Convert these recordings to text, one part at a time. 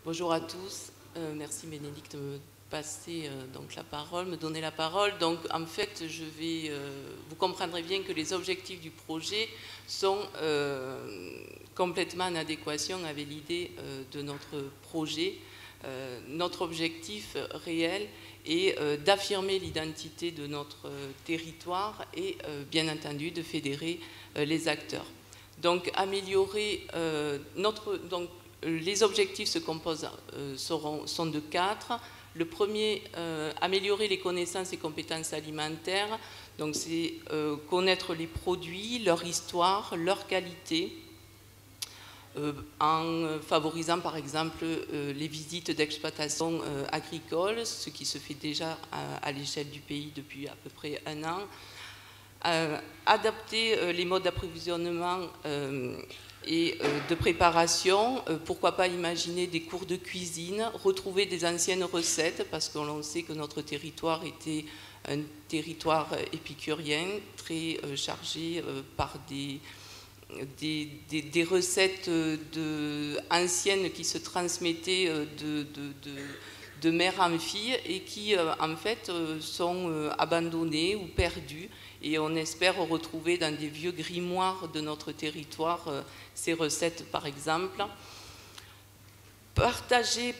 Bonjour à tous. Merci Bénédicte de me passer donc la parole, me donner la parole. Donc en fait, vous comprendrez bien que les objectifs du projet sont complètement en adéquation avec l'idée de notre projet. Notre objectif réel est d'affirmer l'identité de notre territoire et bien entendu de fédérer les acteurs. Donc améliorer les objectifs se composent, sont de 4. Le premier, améliorer les connaissances et compétences alimentaires. Donc c'est connaître les produits, leur histoire, leur qualité, en favorisant par exemple les visites d'exploitation agricole, ce qui se fait déjà à l'échelle du pays depuis à peu près 1 an. Adapter les modes d'approvisionnement et de préparation, pourquoi pas imaginer des cours de cuisine, retrouver des anciennes recettes, parce que l'on sait que notre territoire était un territoire épicurien, très chargé par des recettes anciennes qui se transmettaient de mère en fille et qui en fait sont abandonnées ou perdues. Et on espère retrouver dans des vieux grimoires de notre territoire ces recettes, par exemple. Partager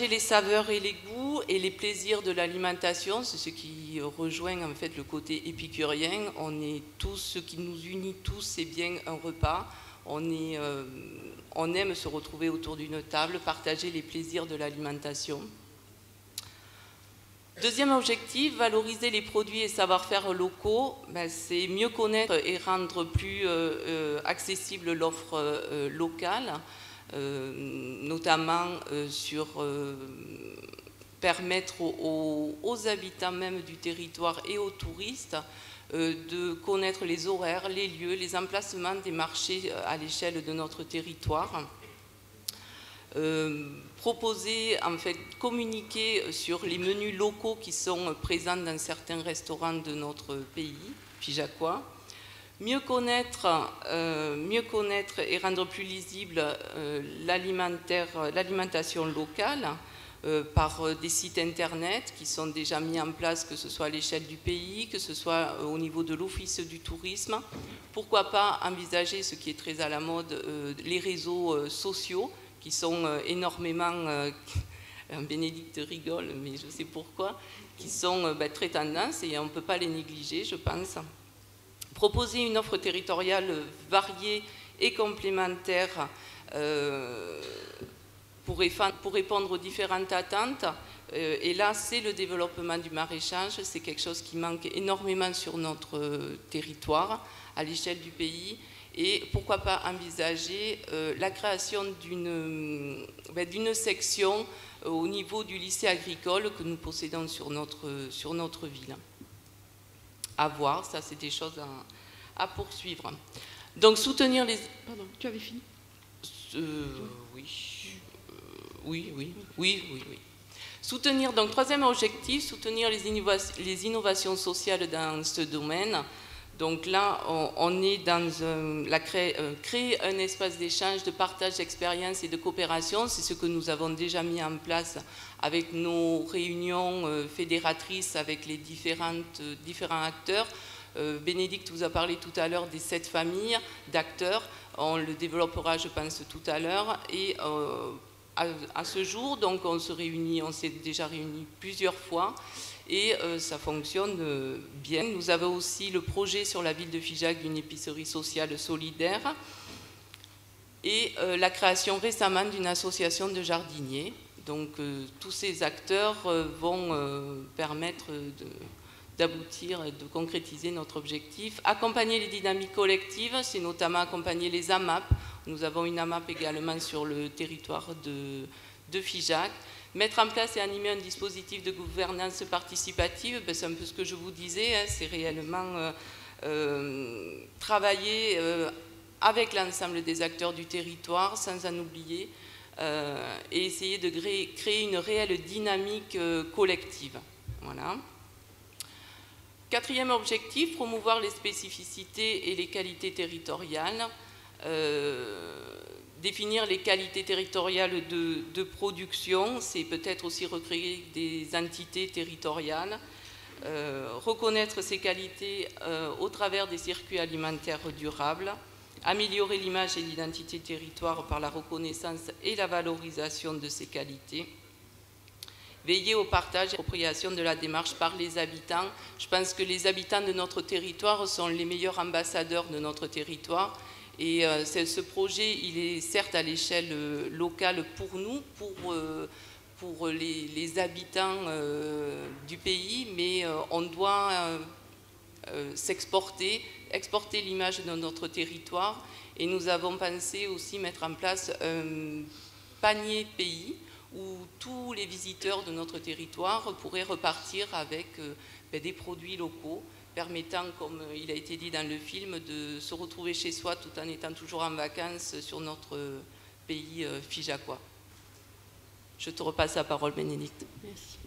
les saveurs et les goûts et les plaisirs de l'alimentation, c'est ce qui rejoint en fait le côté épicurien. Ce qui nous unit tous, c'est bien un repas. On aime se retrouver autour d'une table, partager les plaisirs de l'alimentation. Deuxième objectif, valoriser les produits et savoir-faire locaux. C'est mieux connaître et rendre plus accessible l'offre locale, notamment permettre aux habitants même du territoire et aux touristes de connaître les horaires, les lieux, les emplacements des marchés à l'échelle de notre territoire. Proposer, en fait, communiquer sur les menus locaux qui sont présents dans certains restaurants de notre pays, figeacois. Mieux connaître et rendre plus lisible l'alimentation locale par des sites internet qui sont déjà mis en place, que ce soit à l'échelle du pays, que ce soit au niveau de l'Office du tourisme. Pourquoi pas envisager ce qui est très à la mode, les réseaux sociaux, qui sont énormément, Bénédicte rigole, mais je sais pourquoi, qui sont très tendance et on ne peut pas les négliger, je pense. Proposer une offre territoriale variée et complémentaire pour répondre aux différentes attentes. Et là, c'est le développement du maraîchage, c'est quelque chose qui manque énormément sur notre territoire, à l'échelle du pays. Et pourquoi pas envisager la création d'une section au niveau du lycée agricole que nous possédons sur notre ville. À voir, ça c'est des choses à poursuivre. Donc soutenir les... Pardon, tu avais fini ? Oui. Soutenir, donc troisième objectif, soutenir les innovations sociales dans ce domaine. Donc là, on est dans créer un espace d'échange, de partage d'expériences et de coopération. C'est ce que nous avons déjà mis en place avec nos réunions fédératrices avec les différents acteurs. Bénédicte vous a parlé tout à l'heure des 7 familles d'acteurs. On le développera, je pense, tout à l'heure. Et à ce jour, donc on s'est déjà réunis plusieurs fois. Et ça fonctionne bien. Nous avons aussi le projet sur la ville de Figeac d'une épicerie sociale solidaire et la création récemment d'une association de jardiniers. Donc tous ces acteurs vont permettre d'aboutir et de concrétiser notre objectif. Accompagner les dynamiques collectives, c'est notamment accompagner les AMAP. Nous avons une AMAP également sur le territoire de Figeac. Mettre en place et animer un dispositif de gouvernance participative, c'est un peu ce que je vous disais, hein, c'est réellement travailler avec l'ensemble des acteurs du territoire, sans en oublier, et essayer de créer une réelle dynamique collective. Voilà. Quatrième objectif, promouvoir les spécificités et les qualités territoriales. définir les qualités territoriales de production, c'est peut-être aussi recréer des entités territoriales, reconnaître ces qualités au travers des circuits alimentaires durables, améliorer l'image et l'identité territoire par la reconnaissance et la valorisation de ces qualités, veiller au partage et à l'appropriation de la démarche par les habitants. Je pense que les habitants de notre territoire sont les meilleurs ambassadeurs de notre territoire. Et ce projet, il est certes à l'échelle locale pour nous, pour les habitants du pays, mais on doit exporter l'image de notre territoire. Et nous avons pensé aussi mettre en place un panier pays où tous les visiteurs de notre territoire pourraient repartir avec des produits locaux, permettant, comme il a été dit dans le film, de se retrouver chez soi tout en étant toujours en vacances sur notre pays figeacois. Je te repasse la parole, Bénédicte. Merci.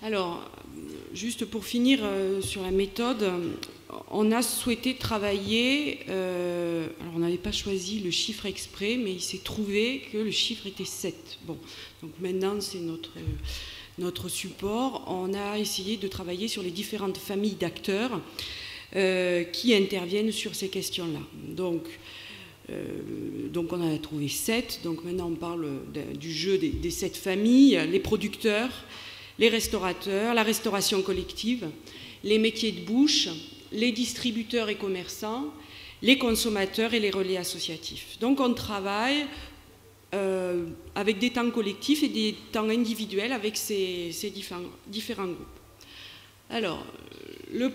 Alors, juste pour finir sur la méthode, on a souhaité travailler, alors on n'avait pas choisi le chiffre exprès, mais il s'est trouvé que le chiffre était 7. Bon, donc maintenant c'est notre support. On a essayé de travailler sur les différentes familles d'acteurs qui interviennent sur ces questions-là. Donc on en a trouvé 7. Donc maintenant on parle du jeu des 7 familles, les producteurs, les restaurateurs, la restauration collective, les métiers de bouche, les distributeurs et commerçants, les consommateurs et les relais associatifs. Donc on travaille avec des temps collectifs et des temps individuels avec ces différents groupes. Alors, le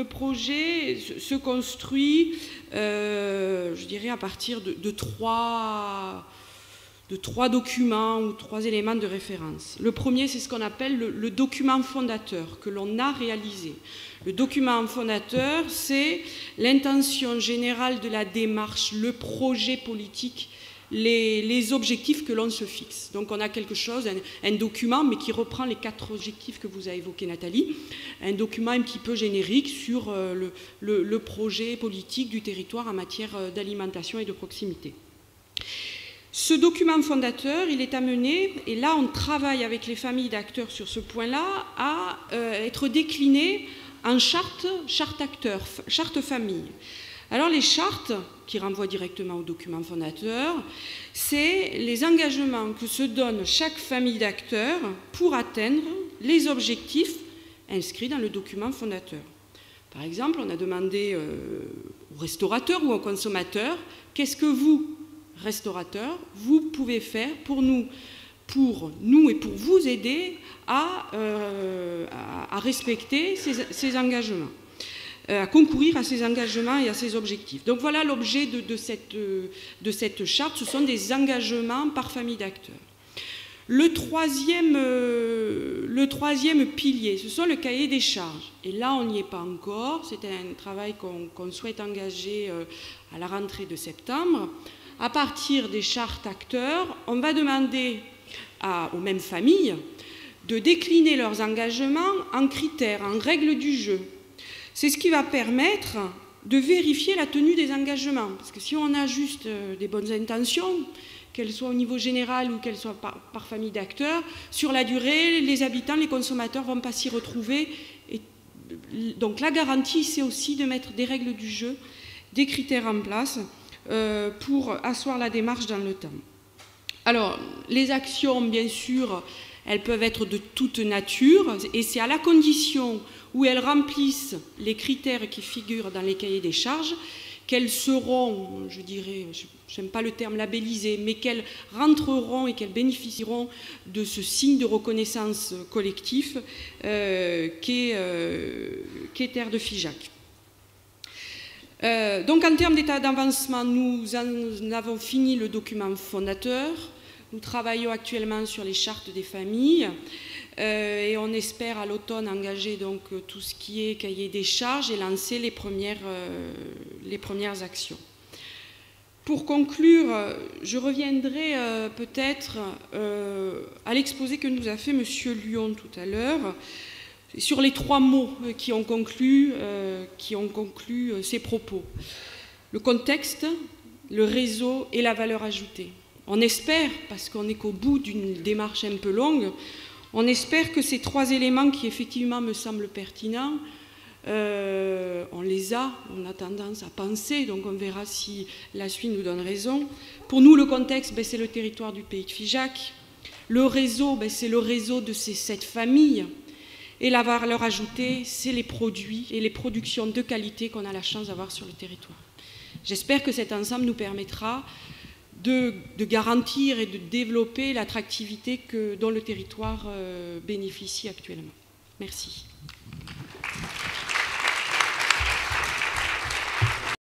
projet se construit, je dirais, à partir de trois documents ou 3 éléments de référence. Le premier, c'est ce qu'on appelle le document fondateur que l'on a réalisé. Le document fondateur, c'est l'intention générale de la démarche, le projet politique, les objectifs que l'on se fixe. Donc on a quelque chose, un document, mais qui reprend les 4 objectifs que vous avez évoqués, Nathalie. Un document un petit peu générique sur le projet politique du territoire en matière d'alimentation et de proximité. Ce document fondateur, il est amené, et là on travaille avec les familles d'acteurs sur ce point-là, à être décliné en charte acteurs, charte famille. Alors les chartes, qui renvoient directement au document fondateur, c'est les engagements que se donne chaque famille d'acteurs pour atteindre les objectifs inscrits dans le document fondateur. Par exemple, on a demandé aux restaurateurs ou aux consommateurs, qu'est-ce que vous, restaurateurs, vous pouvez faire pour nous et pour vous aider à respecter ces engagements, à concourir à ces engagements et à ces objectifs. Donc voilà l'objet de cette charte, ce sont des engagements par famille d'acteurs. Le troisième pilier, ce sont le cahier des charges. Et là, on n'y est pas encore, c'est un travail qu'on souhaite engager à la rentrée de septembre. À partir des chartes acteurs, on va demander aux mêmes familles de décliner leurs engagements en critères, en règles du jeu. C'est ce qui va permettre de vérifier la tenue des engagements. Parce que si on a juste des bonnes intentions, qu'elles soient au niveau général ou qu'elles soient par famille d'acteurs, sur la durée, les habitants, les consommateurs ne vont pas s'y retrouver. Et donc la garantie, c'est aussi de mettre des règles du jeu, des critères en place pour asseoir la démarche dans le temps. Alors, les actions, bien sûr, elles peuvent être de toute nature, et c'est à la condition où elles remplissent les critères qui figurent dans les cahiers des charges qu'elles seront, je dirais, je n'aime pas le terme labellisé, mais qu'elles rentreront et qu'elles bénéficieront de ce signe de reconnaissance collectif qu'est Terre de Figeac. Donc en termes d'état d'avancement, nous avons fini le document fondateur. Nous travaillons actuellement sur les chartes des familles et on espère à l'automne engager donc tout ce qui est cahier des charges et lancer les premières actions. Pour conclure, je reviendrai peut-être à l'exposé que nous a fait M. Lyon tout à l'heure sur les 3 mots qui ont conclu ces propos. Le contexte, le réseau et la valeur ajoutée. On espère, parce qu'on n'est qu'au bout d'une démarche un peu longue, on espère que ces 3 éléments qui effectivement me semblent pertinents, on les a, on a tendance à penser, donc on verra si la suite nous donne raison. Pour nous, le contexte, c'est le territoire du pays de Figeac. Le réseau, c'est le réseau de ces 7 familles. Et la valeur ajoutée, c'est les produits et les productions de qualité qu'on a la chance d'avoir sur le territoire. J'espère que cet ensemble nous permettra de garantir et de développer l'attractivité dont le territoire bénéficie actuellement. Merci.